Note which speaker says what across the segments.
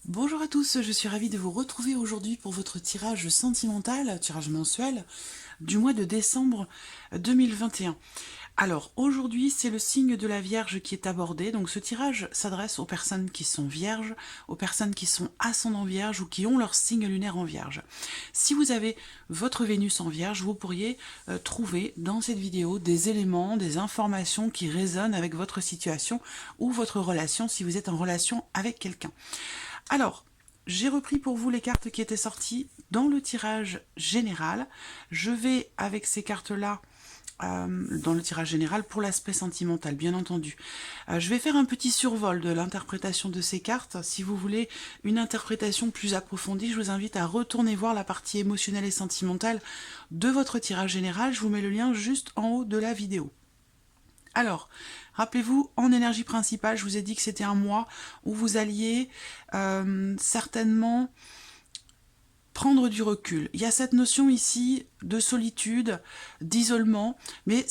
Speaker 1: Bonjour à tous, je suis ravie de vous retrouver aujourd'hui pour votre tirage sentimental, tirage mensuel, du mois de décembre 2021. Alors aujourd'hui c'est le signe de la Vierge qui est abordé, donc ce tirage s'adresse aux personnes qui sont vierges, aux personnes qui sont ascendant vierge ou qui ont leur signe lunaire en vierge. Si vous avez votre Vénus en vierge, vous pourriez trouver dans cette vidéo des éléments, des informations qui résonnent avec votre situation ou votre relation si vous êtes en relation avec quelqu'un. Alors, j'ai repris pour vous les cartes qui étaient sorties dans le tirage général. Je vais, avec ces cartes-là, dans le tirage général, pour l'aspect sentimental, bien entendu. Je vais faire un petit survol de l'interprétation de ces cartes. Si vous voulez une interprétation plus approfondie, je vous invite à retourner voir la partie émotionnelle et sentimentale de votre tirage général. Je vous mets le lien juste en haut de la vidéo. Alors, rappelez-vous, en énergie principale, je vous ai dit que c'était un mois où vous alliez certainement prendre du recul. Il y a cette notion ici de solitude, d'isolement, mais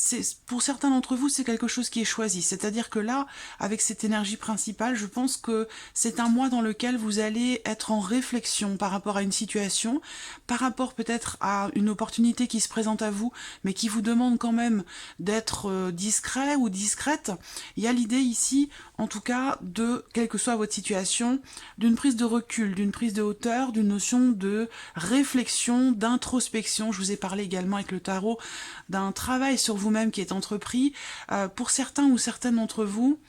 Speaker 1: pour certains d'entre vous, c'est quelque chose qui est choisi. C'est-à-dire que là, avec cette énergie principale, je pense que c'est un mois dans lequel vous allez être en réflexion par rapport à une situation, par rapport peut-être à une opportunité qui se présente à vous, mais qui vous demande quand même d'être discret ou discrète. Il y a l'idée ici, en tout cas, de, quelle que soit votre situation, d'une prise de recul, d'une prise de hauteur, d'une notion de réflexion, d'introspection. Je vous ai parlé également avec le tarot d'un travail sur vous-même qui est entrepris. Pour certains ou certaines d'entre vous,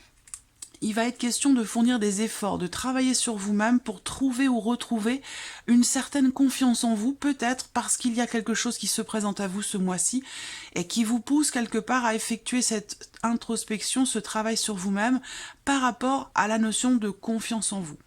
Speaker 1: il va être question de fournir des efforts, de travailler sur vous-même pour trouver ou retrouver une certaine confiance en vous, peut-être parce qu'il y a quelque chose qui se présente à vous ce mois-ci et qui vous pousse quelque part à effectuer cette introspection, ce travail sur vous-même par rapport à la notion de confiance en vous.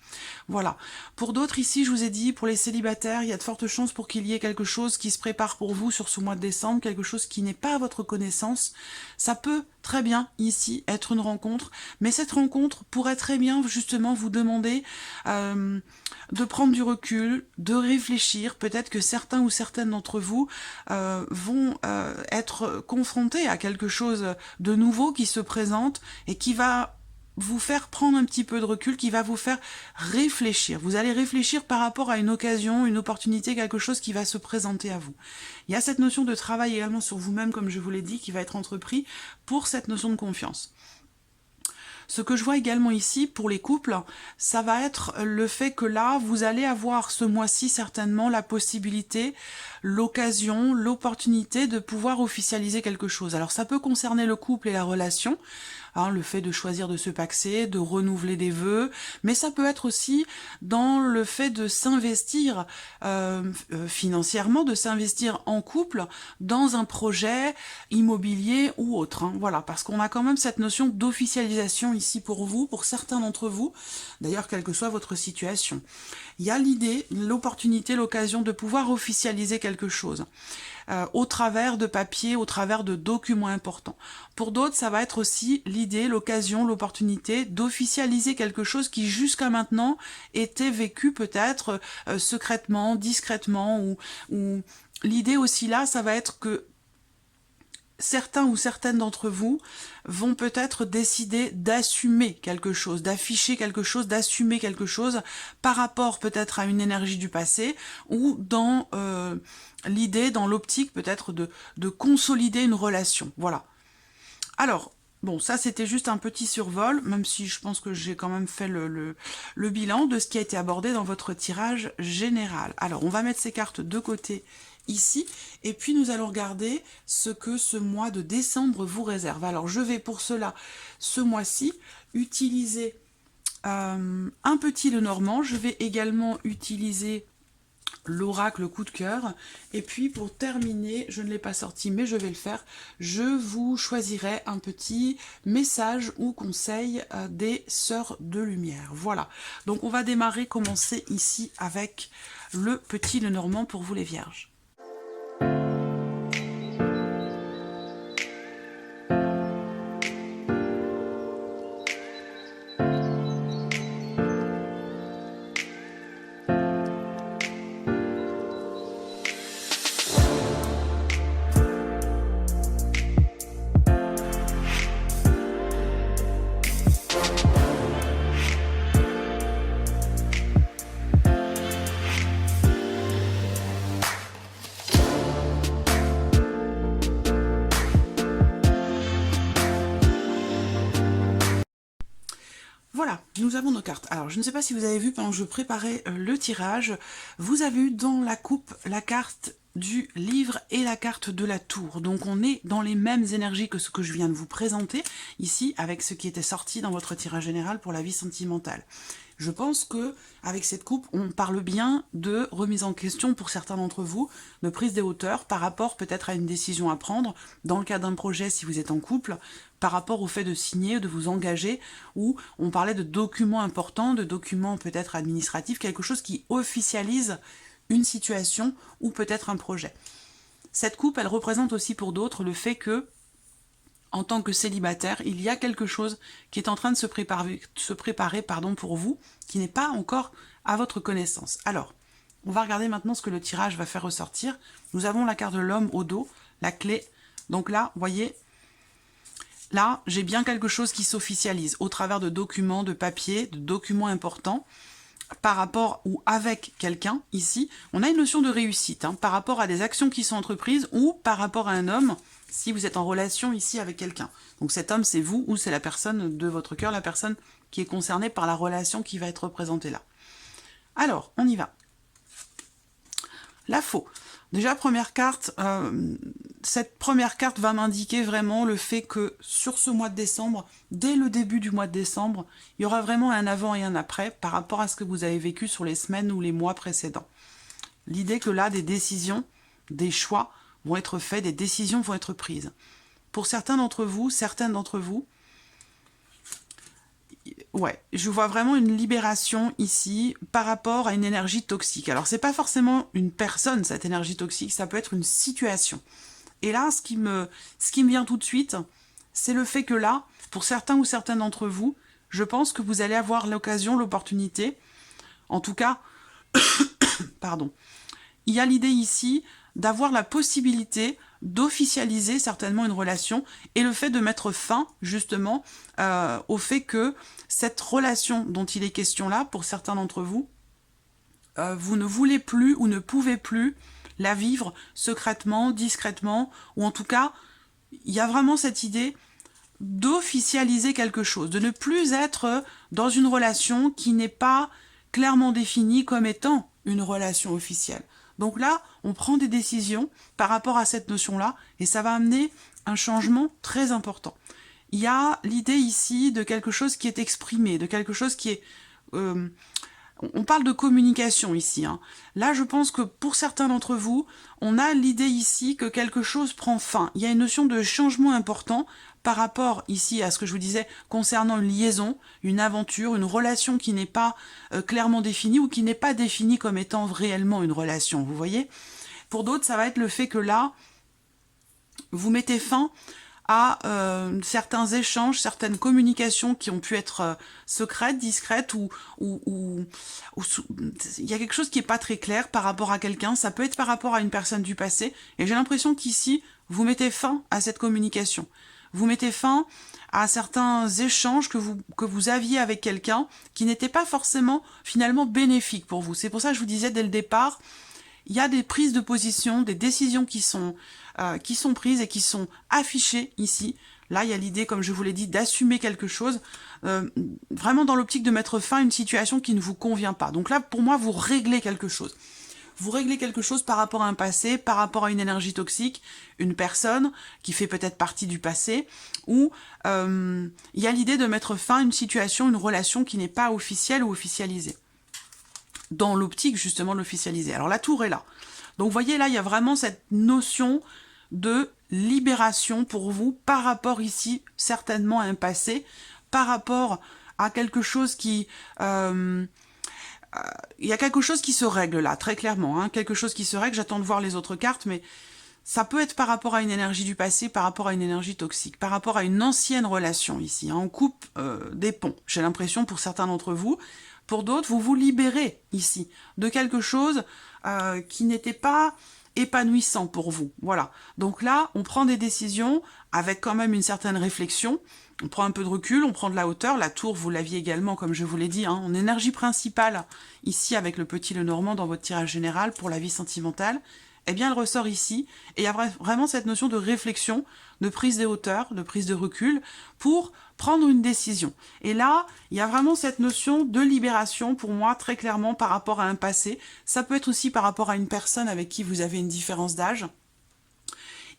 Speaker 1: Voilà. Pour d'autres ici, je vous ai dit, pour les célibataires, il y a de fortes chances pour qu'il y ait quelque chose qui se prépare pour vous sur ce mois de décembre, quelque chose qui n'est pas à votre connaissance. Ça peut très bien ici être une rencontre, mais cette rencontre pourrait très bien justement vous demander de prendre du recul, de réfléchir. Peut-être que certains ou certaines d'entre vous vont être confrontés à quelque chose de nouveau qui se présente et qui va vous faire prendre un petit peu de recul, qui va vous faire réfléchir. Vous allez réfléchir par rapport à une occasion, une opportunité, quelque chose qui va se présenter à vous. Il y a cette notion de travail également sur vous-même, comme je vous l'ai dit, qui va être entrepris pour cette notion de confiance. Ce que je vois également ici, pour les couples, ça va être le fait que là, vous allez avoir ce mois-ci certainement la possibilité, l'occasion, l'opportunité de pouvoir officialiser quelque chose. Alors ça peut concerner le couple et la relation, le fait de choisir de se paxer, de renouveler des vœux, mais ça peut être aussi dans le fait de s'investir financièrement, de s'investir en couple dans un projet immobilier ou autre. Voilà, parce qu'on a quand même cette notion d'officialisation ici pour vous, pour certains d'entre vous, d'ailleurs quelle que soit votre situation. Il y a l'idée, l'opportunité, l'occasion de pouvoir officialiser quelque chose. Au travers de papiers, au travers de documents importants. Pour d'autres, ça va être aussi l'idée, l'occasion, l'opportunité d'officialiser quelque chose qui jusqu'à maintenant était vécu peut-être secrètement, discrètement, ou l'idée aussi là, ça va être que certains ou certaines d'entre vous vont peut-être décider d'assumer quelque chose, d'afficher quelque chose, d'assumer quelque chose par rapport peut-être à une énergie du passé ou dans l'idée, dans l'optique peut-être de consolider une relation. Voilà. Alors, bon, ça c'était juste un petit survol, même si je pense que j'ai quand même fait le bilan de ce qui a été abordé dans votre tirage général. Alors, on va mettre ces cartes de côté ici, et puis nous allons regarder ce que ce mois de décembre vous réserve. Alors je vais pour cela, ce mois-ci, utiliser un petit Lenormand. Je vais également utiliser l'oracle coup de cœur, et puis pour terminer, je ne l'ai pas sorti mais je vais le faire, je vous choisirai un petit message ou conseil des sœurs de lumière. Voilà, donc on va démarrer, commencer ici avec le petit Lenormand pour vous les vierges. Nous avons nos cartes. Alors, je ne sais pas si vous avez vu pendant que je préparais le tirage, vous avez eu dans la coupe la carte du livre et la carte de la tour. Donc, on est dans les mêmes énergies que ce que je viens de vous présenter ici, avec ce qui était sorti dans votre tirage général pour la vie sentimentale. Je pense que avec cette coupe, on parle bien de remise en question pour certains d'entre vous, de prise des hauteurs par rapport peut-être à une décision à prendre, dans le cas d'un projet si vous êtes en couple, par rapport au fait de signer, de vous engager, ou on parlait de documents importants, de documents peut-être administratifs, quelque chose qui officialise une situation ou peut-être un projet. Cette coupe, elle représente aussi pour d'autres le fait que, en tant que célibataire, il y a quelque chose qui est en train de se préparer pour vous, qui n'est pas encore à votre connaissance. Alors, on va regarder maintenant ce que le tirage va faire ressortir. Nous avons la carte de l'homme au dos, la clé. Donc là, vous voyez, là, j'ai bien quelque chose qui s'officialise au travers de documents, de papiers, de documents importants par rapport ou avec quelqu'un. Ici, on a une notion de réussite par rapport à des actions qui sont entreprises ou par rapport à un homme si vous êtes en relation ici avec quelqu'un. Donc cet homme, c'est vous ou c'est la personne de votre cœur, la personne qui est concernée par la relation qui va être représentée là. Alors, on y va. La faux. Déjà, première carte, cette première carte va m'indiquer vraiment le fait que sur ce mois de décembre, dès le début du mois de décembre, il y aura vraiment un avant et un après par rapport à ce que vous avez vécu sur les semaines ou les mois précédents. L'idée que là, des décisions, des choix vont être faits, des décisions vont être prises. Pour certains d'entre vous, certaines d'entre vous, ouais, je vois vraiment une libération ici par rapport à une énergie toxique. Alors, c'est pas forcément une personne, cette énergie toxique, ça peut être une situation. Et là, ce qui me vient tout de suite, c'est le fait que là, pour certains ou certaines d'entre vous, je pense que vous allez avoir l'occasion, l'opportunité, en tout cas, pardon, il y a l'idée ici d'avoir la possibilité d'officialiser certainement une relation et le fait de mettre fin justement au fait que cette relation dont il est question là, pour certains d'entre vous, vous ne voulez plus ou ne pouvez plus la vivre secrètement, discrètement, ou en tout cas, il y a vraiment cette idée d'officialiser quelque chose, de ne plus être dans une relation qui n'est pas clairement définie comme étant une relation officielle. Donc là, on prend des décisions par rapport à cette notion-là, et ça va amener un changement très important. Il y a l'idée ici de quelque chose qui est exprimé, de quelque chose qui est... on parle de communication ici. Là, je pense que pour certains d'entre vous, on a l'idée ici que quelque chose prend fin. Il y a une notion de changement important par rapport ici à ce que je vous disais concernant une liaison, une aventure, une relation qui n'est pas clairement définie ou qui n'est pas définie comme étant réellement une relation, vous voyez. Pour d'autres, ça va être le fait que là, vous mettez fin à certains échanges, certaines communications qui ont pu être secrètes, discrètes, ou il y a quelque chose qui n'est pas très clair par rapport à quelqu'un, ça peut être par rapport à une personne du passé, et j'ai l'impression qu'ici, vous mettez fin à cette communication. Vous mettez fin à certains échanges que vous aviez avec quelqu'un qui n'étaient pas forcément finalement bénéfiques pour vous. C'est pour ça que je vous disais dès le départ, il y a des prises de position, des décisions qui sont prises et qui sont affichées ici. Là, il y a l'idée, comme je vous l'ai dit, d'assumer quelque chose, vraiment dans l'optique de mettre fin à une situation qui ne vous convient pas. Donc là, pour moi, vous réglez quelque chose. Vous réglez quelque chose par rapport à un passé, par rapport à une énergie toxique, une personne qui fait peut-être partie du passé, ou il y a l'idée de mettre fin à une situation, une relation qui n'est pas officielle ou officialisée. Dans l'optique justement de l'officialiser. Alors la tour est là. Donc vous voyez là, il y a vraiment cette notion de libération pour vous par rapport ici certainement à un passé, par rapport à quelque chose qui... il y a quelque chose qui se règle là, très clairement, quelque chose qui se règle, j'attends de voir les autres cartes, mais ça peut être par rapport à une énergie du passé, par rapport à une énergie toxique, par rapport à une ancienne relation ici, on coupe des ponts, j'ai l'impression pour certains d'entre vous. Pour d'autres, vous vous libérez ici de quelque chose qui n'était pas épanouissant pour vous. Voilà. Donc là, on prend des décisions avec quand même une certaine réflexion. On prend un peu de recul, on prend de la hauteur. La tour, vous l'aviez également, comme je vous l'ai dit, en énergie principale, ici avec le petit Lenormand dans votre tirage général pour la vie sentimentale. eh bien elle ressort ici, et il y a vraiment cette notion de réflexion, de prise de hauteur, de prise de recul, pour prendre une décision. Et là, il y a vraiment cette notion de libération, pour moi, très clairement, par rapport à un passé. Ça peut être aussi par rapport à une personne avec qui vous avez une différence d'âge.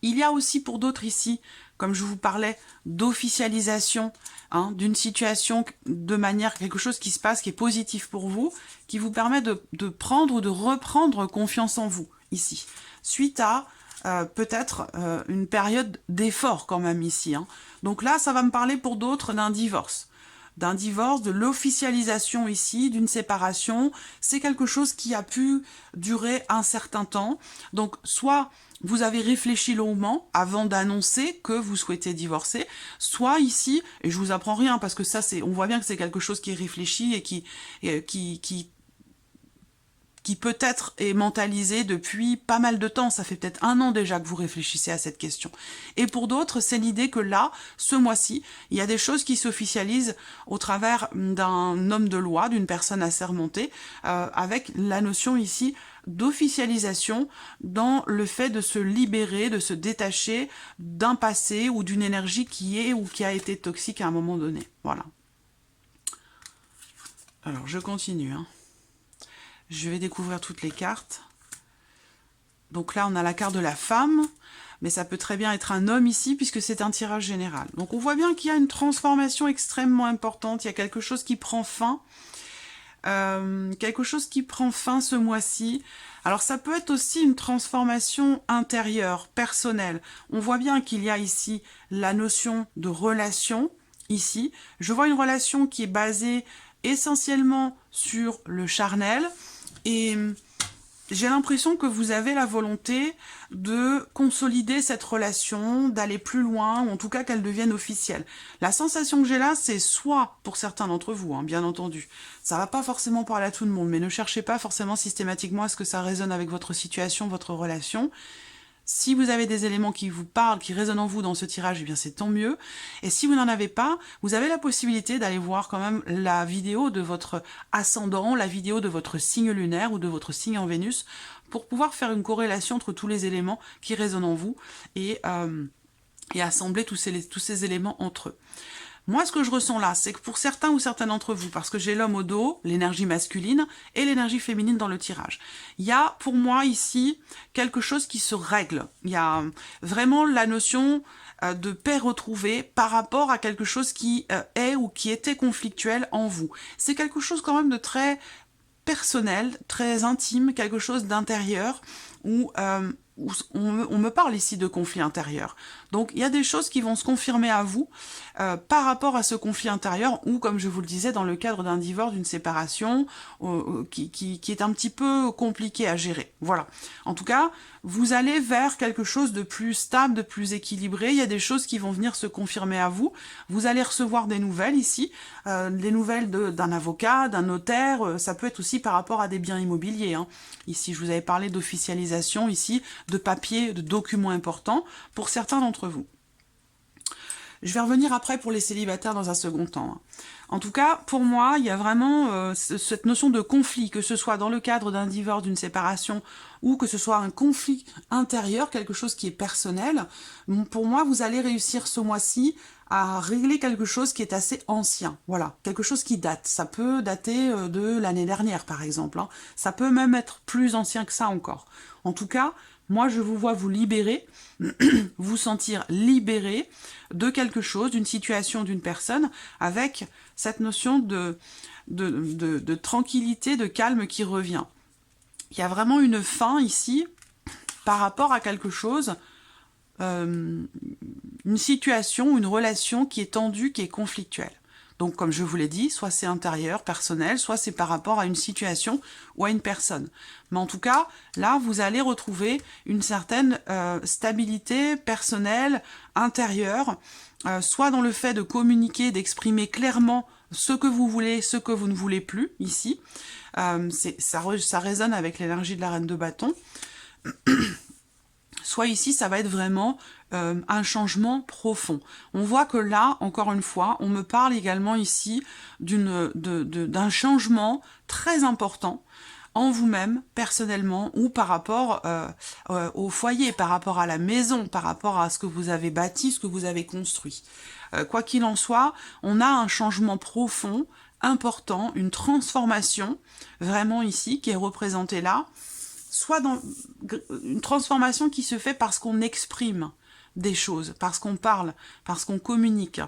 Speaker 1: Il y a aussi pour d'autres ici, comme je vous parlais, d'officialisation d'une situation de manière, quelque chose qui se passe, qui est positif pour vous, qui vous permet de prendre ou de reprendre confiance en vous, ici. Suite à peut-être une période d'effort quand même ici. Donc là, ça va me parler pour d'autres d'un divorce. De l'officialisation ici, d'une séparation. C'est quelque chose qui a pu durer un certain temps. Donc, soit vous avez réfléchi longuement avant d'annoncer que vous souhaitez divorcer, soit ici, et je vous apprends rien parce que ça, on voit bien que c'est quelque chose qui est réfléchi et qui peut-être est mentalisé depuis pas mal de temps. Ça fait peut-être 1 an déjà que vous réfléchissez à cette question. Et pour d'autres, c'est l'idée que là, ce mois-ci, il y a des choses qui s'officialisent au travers d'un homme de loi, d'une personne assermentée, avec la notion ici d'officialisation dans le fait de se libérer, de se détacher d'un passé ou d'une énergie qui est ou qui a été toxique à un moment donné. Voilà. Alors, je continue, Je vais découvrir toutes les cartes. Donc là, on a la carte de la femme, mais ça peut très bien être un homme ici, puisque c'est un tirage général. Donc on voit bien qu'il y a une transformation extrêmement importante, il y a quelque chose qui prend fin. Quelque chose qui prend fin ce mois-ci. Alors ça peut être aussi une transformation intérieure, personnelle. On voit bien qu'il y a ici la notion de relation, ici. Je vois une relation qui est basée essentiellement sur le charnel, et j'ai l'impression que vous avez la volonté de consolider cette relation, d'aller plus loin, ou en tout cas qu'elle devienne officielle. La sensation que j'ai là, c'est soit, pour certains d'entre vous, bien entendu, ça va pas forcément parler à tout le monde, mais ne cherchez pas forcément systématiquement à ce que ça résonne avec votre situation, votre relation. Si vous avez des éléments qui vous parlent, qui résonnent en vous dans ce tirage, eh bien c'est tant mieux. Et si vous n'en avez pas, vous avez la possibilité d'aller voir quand même la vidéo de votre ascendant, la vidéo de votre signe lunaire ou de votre signe en Vénus, pour pouvoir faire une corrélation entre tous les éléments qui résonnent en vous et assembler tous ces éléments entre eux. Moi, ce que je ressens là, c'est que pour certains ou certaines d'entre vous, parce que j'ai l'homme au dos, l'énergie masculine, et l'énergie féminine dans le tirage, il y a pour moi ici quelque chose qui se règle. Il y a vraiment la notion de paix retrouvée par rapport à quelque chose qui est ou qui était conflictuel en vous. C'est quelque chose quand même de très personnel, très intime, quelque chose d'intérieur, où on me parle ici de conflit intérieur. Donc il y a des choses qui vont se confirmer à vous par rapport à ce conflit intérieur, ou comme je vous le disais, dans le cadre d'un divorce, d'une séparation, qui est un petit peu compliqué à gérer. Voilà. En tout cas, vous allez vers quelque chose de plus stable, de plus équilibré. Il y a des choses qui vont venir se confirmer à vous. Vous allez recevoir des nouvelles ici, des nouvelles d'un avocat, d'un notaire. Ça peut être aussi par rapport à des biens immobiliers. Ici, je vous avais parlé d'officialisation, ici, de papiers, de documents importants pour certains d'entre vous. Je vais revenir après pour les célibataires dans un second temps. En tout cas, pour moi, il y a vraiment cette notion de conflit, que ce soit dans le cadre d'un divorce, d'une séparation, ou que ce soit un conflit intérieur, quelque chose qui est personnel. Pour moi, vous allez réussir ce mois-ci à régler quelque chose qui est assez ancien. Voilà, quelque chose qui date. Ça peut dater de l'année dernière, par exemple. Ça peut même être plus ancien que ça encore. En tout cas, moi, je vous vois vous libérer, vous sentir libéré de quelque chose, d'une situation, d'une personne, avec cette notion de tranquillité, de calme qui revient. Il y a vraiment une fin ici par rapport à quelque chose, une situation, une relation qui est tendue, qui est conflictuelle. Donc, comme je vous l'ai dit, soit c'est intérieur, personnel, soit c'est par rapport à une situation ou à une personne. Mais en tout cas, là, vous allez retrouver une certaine stabilité personnelle, intérieure, soit dans le fait de communiquer, d'exprimer clairement ce que vous voulez, ce que vous ne voulez plus, ici. Ça résonne avec l'énergie de la reine de bâton. Soit ici, ça va être vraiment un changement profond. On voit que là, encore une fois, on me parle également ici d'un changement très important en vous-même, personnellement, ou par rapport au foyer, par rapport à la maison, par rapport à ce que vous avez bâti, ce que vous avez construit. Quoi qu'il en soit, on a un changement profond, important, une transformation, vraiment ici, qui est représentée là, soit dans une transformation qui se fait parce qu'on exprime des choses, parce qu'on parle, parce qu'on communique.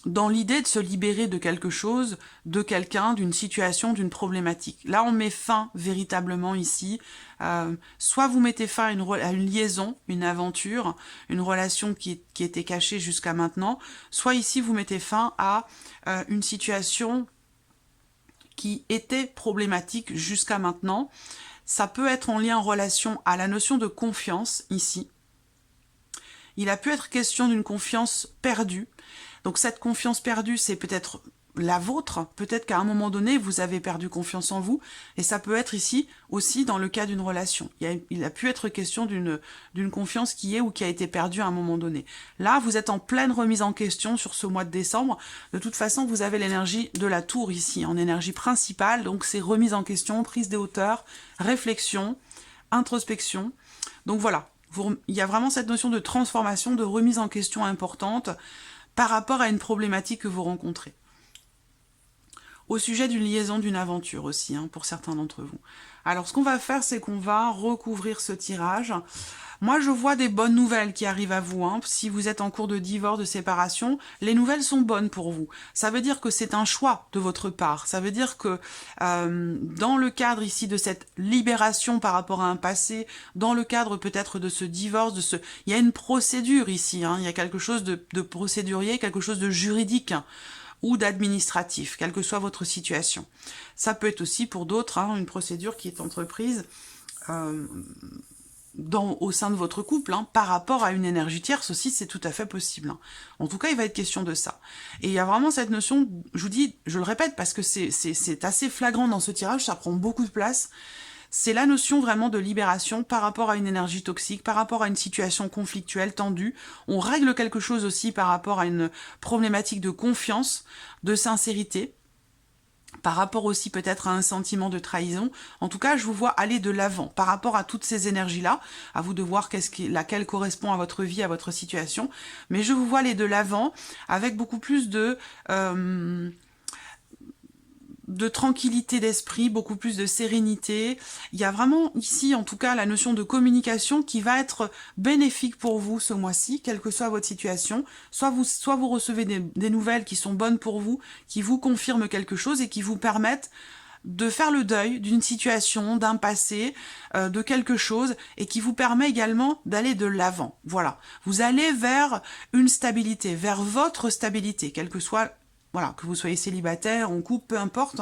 Speaker 1: Dans l'idée de se libérer de quelque chose, de quelqu'un, d'une situation, d'une problématique. Là, on met fin véritablement ici. Soit vous mettez fin à une liaison, une aventure, une relation qui était cachée jusqu'à maintenant, soit ici, vous mettez fin à une situation qui était problématique jusqu'à maintenant. Ça peut être en lien, en relation à la notion de confiance, ici. Il a pu être question d'une confiance perdue. Donc cette confiance perdue, c'est peut-être la vôtre. Peut-être qu'à un moment donné, vous avez perdu confiance en vous. Et ça peut être ici aussi dans le cas d'une relation. Il a pu être question d'une confiance qui est ou qui a été perdue à un moment donné. Là, vous êtes en pleine remise en question sur ce mois de décembre. De toute façon, vous avez l'énergie de la tour ici, en énergie principale. Donc c'est remise en question, prise des hauteurs, réflexion, introspection. Donc voilà, il y a vraiment cette notion de transformation, de remise en question importante par rapport à une problématique que vous rencontrez. Au sujet d'une liaison, d'une aventure aussi, pour certains d'entre vous. Alors, ce qu'on va faire, c'est qu'on va recouvrir ce tirage. Moi, je vois des bonnes nouvelles qui arrivent à vous. Si vous êtes en cours de divorce, de séparation, les nouvelles sont bonnes pour vous. Ça veut dire que c'est un choix de votre part. Ça veut dire que dans le cadre ici de cette libération par rapport à un passé, dans le cadre peut-être de ce divorce, il y a une procédure ici. Il y a quelque chose de procédurier, quelque chose de juridique ou d'administratif, quelle que soit votre situation. Ça peut être aussi pour d'autres une procédure qui est entreprise au sein de votre couple, par rapport à une énergie tierce aussi, c'est tout à fait possible. En tout cas, il va être question de ça. Et il y a vraiment cette notion, je vous dis, je le répète, parce que c'est assez flagrant dans ce tirage, ça prend beaucoup de place, c'est la notion vraiment de libération par rapport à une énergie toxique, par rapport à une situation conflictuelle, tendue. On règle quelque chose aussi par rapport à une problématique de confiance, de sincérité, par rapport aussi peut-être à un sentiment de trahison. En tout cas, je vous vois aller de l'avant par rapport à toutes ces énergies-là. À vous de voir laquelle correspond à votre vie, à votre situation. Mais je vous vois aller de l'avant avec beaucoup plus de tranquillité d'esprit, beaucoup plus de sérénité. Il y a vraiment ici, en tout cas, la notion de communication qui va être bénéfique pour vous ce mois-ci, quelle que soit votre situation. Soit vous recevez des nouvelles qui sont bonnes pour vous, qui vous confirment quelque chose et qui vous permettent de faire le deuil d'une situation, d'un passé, de quelque chose, et qui vous permet également d'aller de l'avant. Voilà. Vous allez vers une stabilité, vers votre stabilité, quelle que soit que vous soyez célibataire, en couple, peu importe,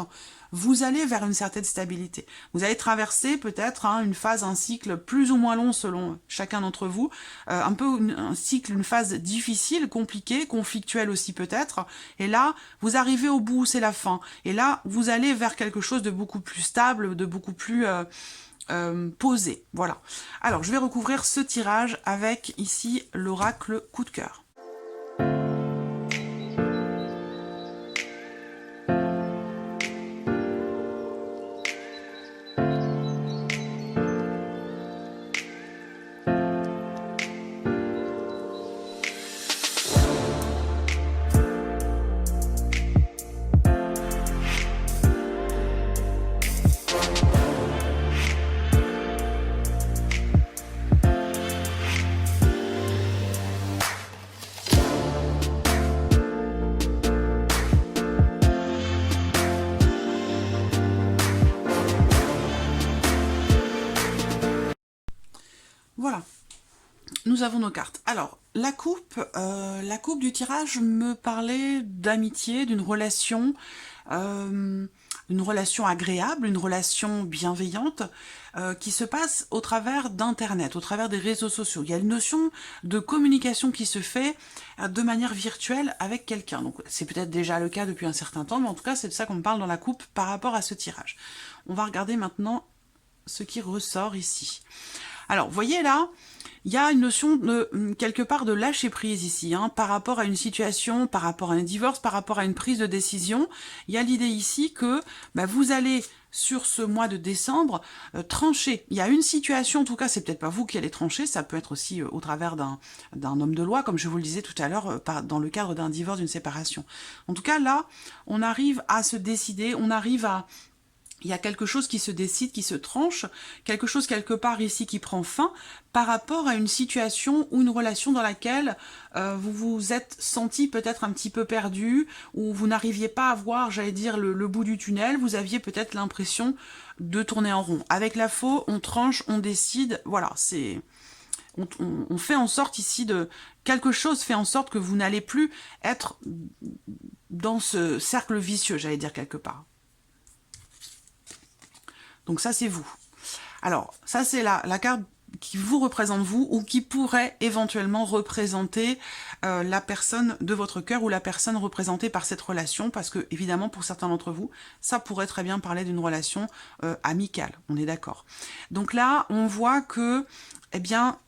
Speaker 1: vous allez vers une certaine stabilité. Vous allez traverser peut-être une phase, un cycle plus ou moins long selon chacun d'entre vous, un peu un cycle, une phase difficile, compliquée, conflictuelle aussi peut-être, et là, vous arrivez au bout, c'est la fin, et là, vous allez vers quelque chose de beaucoup plus stable, de beaucoup plus posé, voilà. Alors, je vais recouvrir ce tirage avec ici l'oracle coup de cœur. Voilà, nous avons nos cartes. Alors, la coupe du tirage me parlait d'amitié, d'une relation agréable, une relation bienveillante qui se passe au travers d'Internet, au travers des réseaux sociaux. Il y a une notion de communication qui se fait de manière virtuelle avec quelqu'un. Donc, c'est peut-être déjà le cas depuis un certain temps, mais en tout cas, c'est de ça qu'on me parle dans la coupe par rapport à ce tirage. On va regarder maintenant ce qui ressort ici. Alors, vous voyez là, il y a une notion de quelque part de lâcher prise ici, hein, par rapport à une situation, par rapport à un divorce, par rapport à une prise de décision. Il y a l'idée ici que bah, vous allez sur ce mois de décembre trancher. Il y a une situation, en tout cas c'est peut-être pas vous qui allez trancher, ça peut être aussi au travers d'un homme de loi, comme je vous le disais tout à l'heure, dans le cadre d'un divorce, d'une séparation. En tout cas là, on arrive à se décider, on arrive à... Il y a quelque chose qui se décide, qui se tranche, quelque chose quelque part ici qui prend fin par rapport à une situation ou une relation dans laquelle vous vous êtes senti peut-être un petit peu perdu, ou vous n'arriviez pas à voir, j'allais dire, le bout du tunnel, vous aviez peut-être l'impression de tourner en rond. Avec la faux, on tranche, on décide, voilà, c'est... On fait en sorte ici de... Quelque chose fait en sorte que vous n'allez plus être dans ce cercle vicieux, j'allais dire quelque part. Donc ça, c'est vous. Alors, ça, c'est la carte qui vous représente vous, ou qui pourrait éventuellement représenter la personne de votre cœur, ou la personne représentée par cette relation, parce que, évidemment, pour certains d'entre vous, ça pourrait très bien parler d'une relation amicale, on est d'accord. Donc là, on voit que, eh bien,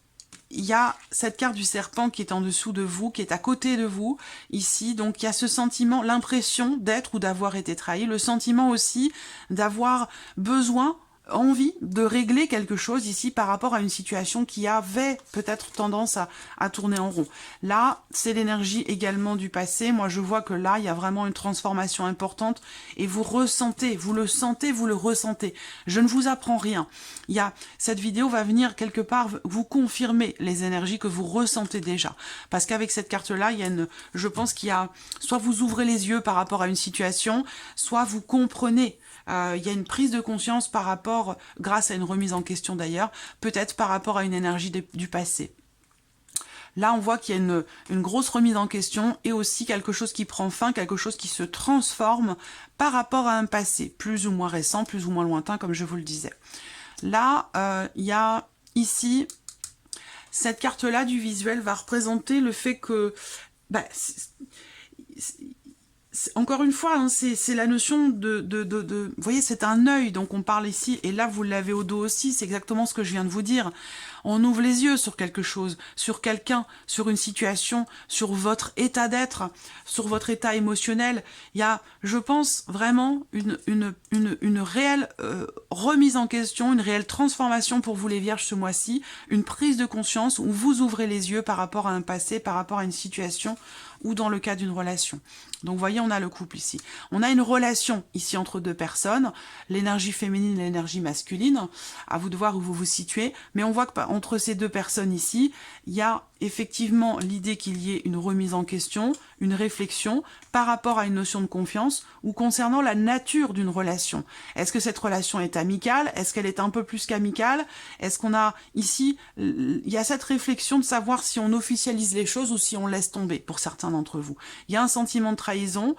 Speaker 1: il y a cette carte du serpent qui est en dessous de vous, qui est à côté de vous, ici. Donc il y a ce sentiment, l'impression d'être ou d'avoir été trahi, le sentiment aussi d'avoir besoin, envie de régler quelque chose ici par rapport à une situation qui avait peut-être tendance à tourner en rond. Là, c'est l'énergie également du passé. Moi, je vois que là, il y a vraiment une transformation importante et vous ressentez, vous le sentez, vous le ressentez. Je ne vous apprends rien. Cette vidéo va venir quelque part vous confirmer les énergies que vous ressentez déjà. Parce qu'avec cette carte-là, je pense qu'il y a, soit vous ouvrez les yeux par rapport à une situation, soit vous comprenez. Il y a une prise de conscience par rapport, grâce à une remise en question d'ailleurs, peut-être par rapport à une énergie du passé. Là, on voit qu'il y a une grosse remise en question et aussi quelque chose qui prend fin, quelque chose qui se transforme par rapport à un passé, plus ou moins récent, plus ou moins lointain, comme je vous le disais. Là, il y a ici, cette carte-là du visuel va représenter le fait que... Bah, encore une fois, hein, c'est la notion de... Vous voyez, c'est un œil, donc on parle ici, et là, vous l'avez au dos aussi, c'est exactement ce que je viens de vous dire. On ouvre les yeux sur quelque chose, sur quelqu'un, sur une situation, sur votre état d'être, sur votre état émotionnel. Il y a, je pense, vraiment une réelle remise en question, une réelle transformation pour vous les vierges ce mois-ci, une prise de conscience où vous ouvrez les yeux par rapport à un passé, par rapport à une situation ou dans le cas d'une relation. Donc vous voyez, on a le couple ici. On a une relation ici entre deux personnes, l'énergie féminine et l'énergie masculine, à vous de voir où vous vous situez, mais on voit que entre ces deux personnes ici, il y a effectivement l'idée qu'il y ait une remise en question, une réflexion par rapport à une notion de confiance ou concernant la nature d'une relation. Est-ce que cette relation est amicale? Est-ce qu'elle est un peu plus qu'amicale? Est-ce qu'on a ici, il y a cette réflexion de savoir si on officialise les choses ou si on laisse tomber pour certains d'entre vous. Il y a un sentiment de trahison.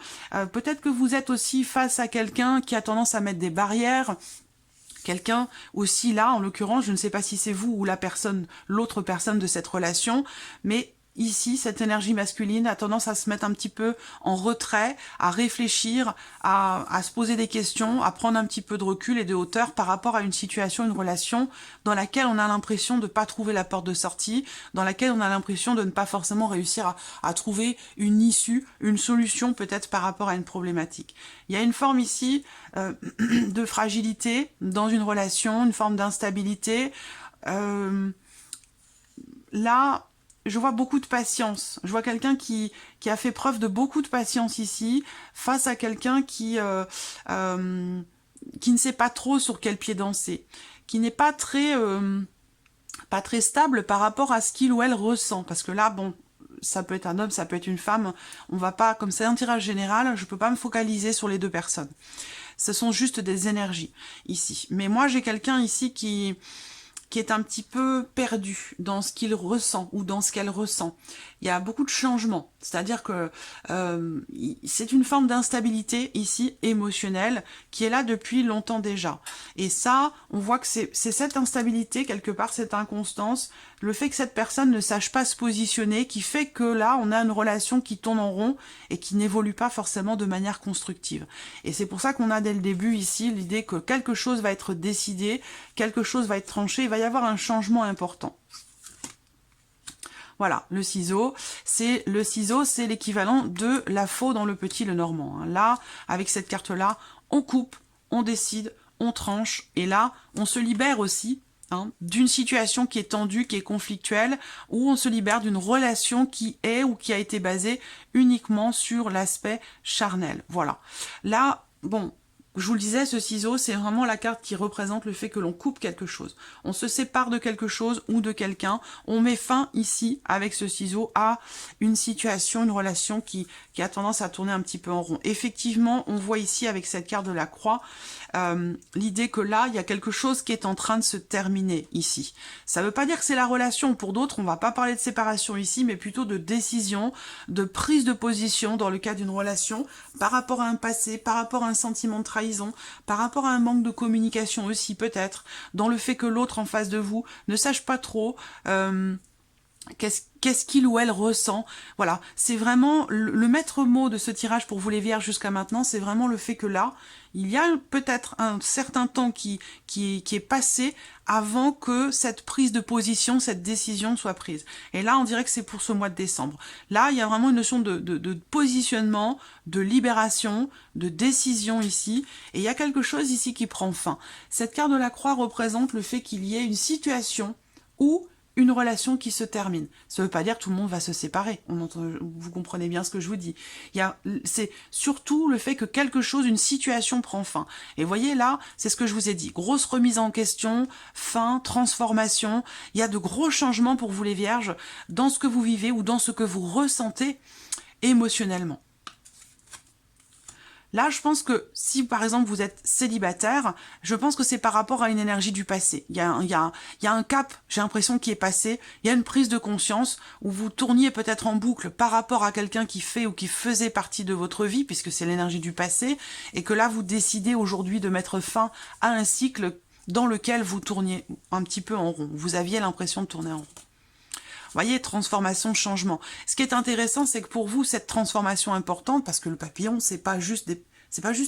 Speaker 1: Peut-être que vous êtes aussi face à quelqu'un qui a tendance à mettre des barrières. Quelqu'un aussi là, en l'occurrence, je ne sais pas si c'est vous ou l'autre personne de cette relation, mais ici, cette énergie masculine a tendance à se mettre un petit peu en retrait, à réfléchir, à se poser des questions, à prendre un petit peu de recul et de hauteur par rapport à une situation, une relation dans laquelle on a l'impression de ne pas trouver la porte de sortie, dans laquelle on a l'impression de ne pas forcément réussir à trouver une issue, une solution peut-être par rapport à une problématique. Il y a une forme ici de fragilité dans une relation, une forme d'instabilité. Là, je vois beaucoup de patience. Je vois quelqu'un qui a fait preuve de beaucoup de patience ici, face à quelqu'un qui ne sait pas trop sur quel pied danser, qui n'est pas très stable par rapport à ce qu'il ou elle ressent. Parce que là, bon, ça peut être un homme, ça peut être une femme. On va pas, comme c'est un tirage général, je peux pas me focaliser sur les deux personnes. Ce sont juste des énergies ici. Mais moi, j'ai quelqu'un ici qui est un petit peu perdu dans ce qu'il ressent ou dans ce qu'elle ressent. Il y a beaucoup de changements, c'est-à-dire que c'est une forme d'instabilité ici émotionnelle qui est là depuis longtemps déjà. Et ça, on voit que c'est cette instabilité, quelque part, cette inconstance, le fait que cette personne ne sache pas se positionner, qui fait que là, on a une relation qui tourne en rond et qui n'évolue pas forcément de manière constructive. Et c'est pour ça qu'on a dès le début ici l'idée que quelque chose va être décidé, quelque chose va être tranché, il va y avoir un changement important. Voilà, le ciseau, c'est l'équivalent de la faux dans le petit le normand. Hein. Là, avec cette carte-là, on coupe, on décide, on tranche, et là, on se libère aussi hein, d'une situation qui est tendue, qui est conflictuelle, ou on se libère d'une relation qui est ou qui a été basée uniquement sur l'aspect charnel. Voilà. Là, bon, je vous le disais, ce ciseau, c'est vraiment la carte qui représente le fait que l'on coupe quelque chose. On se sépare de quelque chose ou de quelqu'un. On met fin ici, avec ce ciseau, à une situation, une relation qui a tendance à tourner un petit peu en rond. Effectivement, on voit ici, avec cette carte de la croix, l'idée que là, il y a quelque chose qui est en train de se terminer ici. Ça ne veut pas dire que c'est la relation. Pour d'autres, on ne va pas parler de séparation ici, mais plutôt de décision, de prise de position dans le cas d'une relation, par rapport à un passé, par rapport à un sentiment de trahison, par rapport à un manque de communication aussi peut-être, dans le fait que l'autre en face de vous ne sache pas trop qu'est-ce qu'il ou elle ressent. Voilà, c'est vraiment le maître mot de ce tirage pour vous les vierges jusqu'à maintenant, c'est vraiment le fait que là, il y a peut-être un certain temps qui est passé avant que cette prise de position, cette décision soit prise. Et là, on dirait que c'est pour ce mois de décembre. Là, il y a vraiment une notion de positionnement, de libération, de décision ici. Et il y a quelque chose ici qui prend fin. Cette carte de la croix représente le fait qu'il y ait une situation où une relation qui se termine. Ça ne veut pas dire que tout le monde va se séparer. Vous comprenez bien ce que je vous dis. C'est surtout le fait que quelque chose, une situation prend fin. Et voyez là, c'est ce que je vous ai dit. Grosse remise en question, fin, transformation. Il y a de gros changements pour vous les vierges dans ce que vous vivez ou dans ce que vous ressentez émotionnellement. Là, je pense que si, par exemple, vous êtes célibataire, je pense que c'est par rapport à une énergie du passé. Il y a un cap, j'ai l'impression, qui est passé. Il y a une prise de conscience où vous tourniez peut-être en boucle par rapport à quelqu'un qui fait ou qui faisait partie de votre vie, puisque c'est l'énergie du passé, et que là, vous décidez aujourd'hui de mettre fin à un cycle dans lequel vous tourniez un petit peu en rond. Vous aviez l'impression de tourner en rond. Vous voyez, transformation, changement. Ce qui est intéressant, c'est que pour vous, cette transformation importante, parce que le papillon, c'est pas juste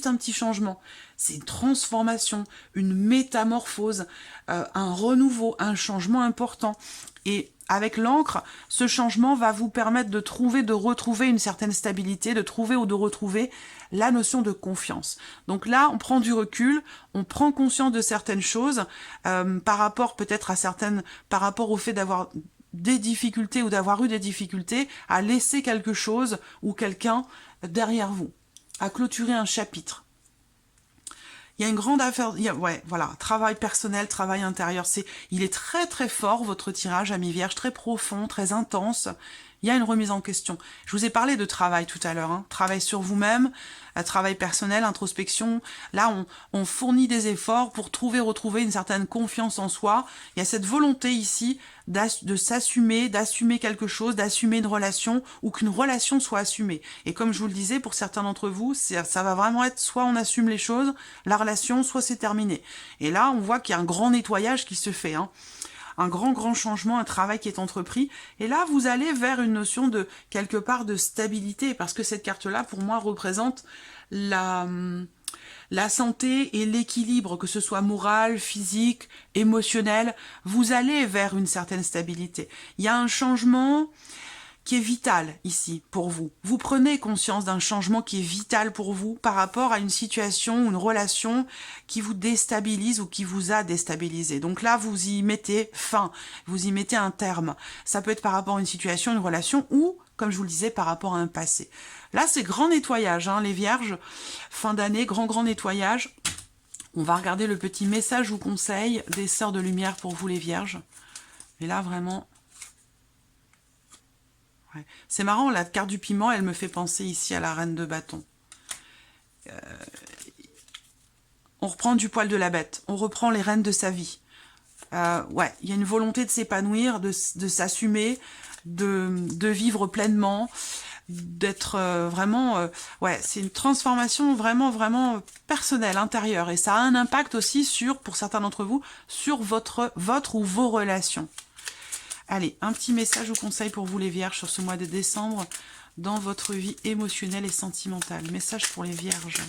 Speaker 1: un petit changement, c'est une transformation, une métamorphose, un renouveau, un changement important. Et avec l'encre, ce changement va vous permettre de retrouver une certaine stabilité, de trouver ou de retrouver la notion de confiance. Donc là, on prend du recul, on prend conscience de certaines choses, par rapport peut-être par rapport au fait d'avoir des difficultés ou d'avoir eu des difficultés à laisser quelque chose ou quelqu'un derrière vous, à clôturer un chapitre. Il y a une grande affaire, voilà, travail personnel, travail intérieur, il est très très fort votre tirage, amis vierges, très profond, très intense. Il y a une remise en question. Je vous ai parlé de travail tout à l'heure, hein. Travail sur vous-même, travail personnel, introspection. Là, on fournit des efforts pour retrouver une certaine confiance en soi. Il y a cette volonté ici de s'assumer, d'assumer quelque chose, d'assumer une relation ou qu'une relation soit assumée. Et comme je vous le disais, pour certains d'entre vous, ça va vraiment être soit on assume les choses, la relation, soit c'est terminé. Et là, on voit qu'il y a un grand nettoyage qui se fait, hein. Un grand changement, un travail qui est entrepris. Et là, vous allez vers une notion de, quelque part, de stabilité, parce que cette carte-là, pour moi, représente la santé et l'équilibre, que ce soit moral, physique, émotionnel. Vous allez vers une certaine stabilité. Il y a un changement qui est vital ici pour vous. Vous prenez conscience d'un changement qui est vital pour vous par rapport à une situation ou une relation qui vous déstabilise ou qui vous a déstabilisé. Donc là, vous y mettez fin, vous y mettez un terme. Ça peut être par rapport à une situation, une relation ou, comme je vous le disais, par rapport à un passé. Là, c'est grand nettoyage, hein, les vierges. Fin d'année, grand nettoyage. On va regarder le petit message ou conseil des sœurs de lumière pour vous, les vierges. Et là, vraiment... Ouais. C'est marrant, la carte du piment, elle me fait penser ici à la reine de bâton. On reprend du poil de la bête, on reprend les rênes de sa vie. Ouais, il y a une volonté de s'épanouir, de s'assumer, de vivre pleinement, d'être vraiment... ouais, c'est une transformation vraiment personnelle, intérieure. Et ça a un impact aussi sur, pour certains d'entre vous, sur votre ou vos relations. Allez, un petit message ou conseil pour vous les vierges sur ce mois de décembre dans votre vie émotionnelle et sentimentale. Message pour les vierges.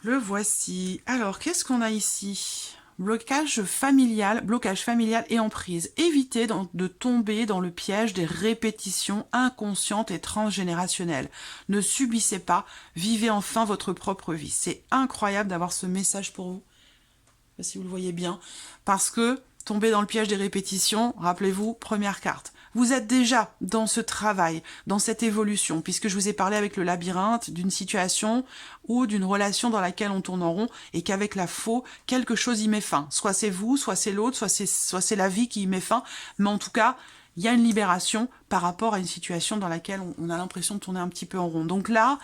Speaker 1: Le voici. Alors, qu'est-ce qu'on a ici? blocage familial et emprise. Évitez de tomber dans le piège des répétitions inconscientes et transgénérationnelles. Ne subissez pas, vivez enfin votre propre vie. C'est incroyable d'avoir ce message pour vous. Je sais pas si vous le voyez bien, parce que tomber dans le piège des répétitions, rappelez-vous, première carte. Vous êtes déjà dans ce travail, dans cette évolution, puisque je vous ai parlé avec le labyrinthe d'une situation ou d'une relation dans laquelle on tourne en rond et qu'avec la faux, quelque chose y met fin. Soit c'est vous, soit c'est l'autre, soit c'est la vie qui y met fin, mais en tout cas, il y a une libération par rapport à une situation dans laquelle on a l'impression de tourner un petit peu en rond. Donc là,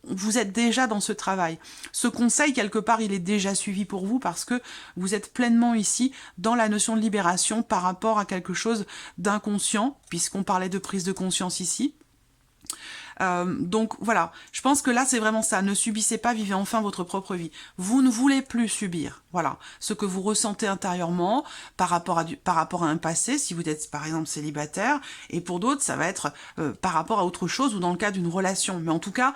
Speaker 1: vous êtes déjà dans ce travail. Ce conseil, quelque part, il est déjà suivi pour vous parce que vous êtes pleinement ici dans la notion de libération par rapport à quelque chose d'inconscient, puisqu'on parlait de prise de conscience ici. Donc voilà, je pense que là c'est vraiment ça, ne subissez pas, vivez enfin votre propre vie. Vous ne voulez plus subir, voilà, ce que vous ressentez intérieurement par rapport à un passé, si vous êtes par exemple célibataire, et pour d'autres ça va être par rapport à autre chose ou dans le cas d'une relation. Mais en tout cas,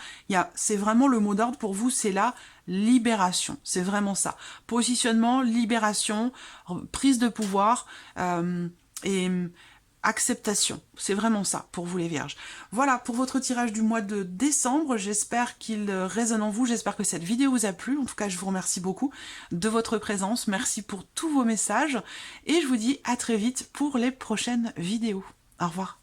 Speaker 1: c'est vraiment le mot d'ordre pour vous, c'est la libération, c'est vraiment ça. Positionnement, libération, prise de pouvoir et acceptation, c'est vraiment ça pour vous les vierges. Voilà pour votre tirage du mois de décembre, j'espère qu'il résonne en vous, j'espère que cette vidéo vous a plu, en tout cas je vous remercie beaucoup de votre présence, merci pour tous vos messages et je vous dis à très vite pour les prochaines vidéos. Au revoir.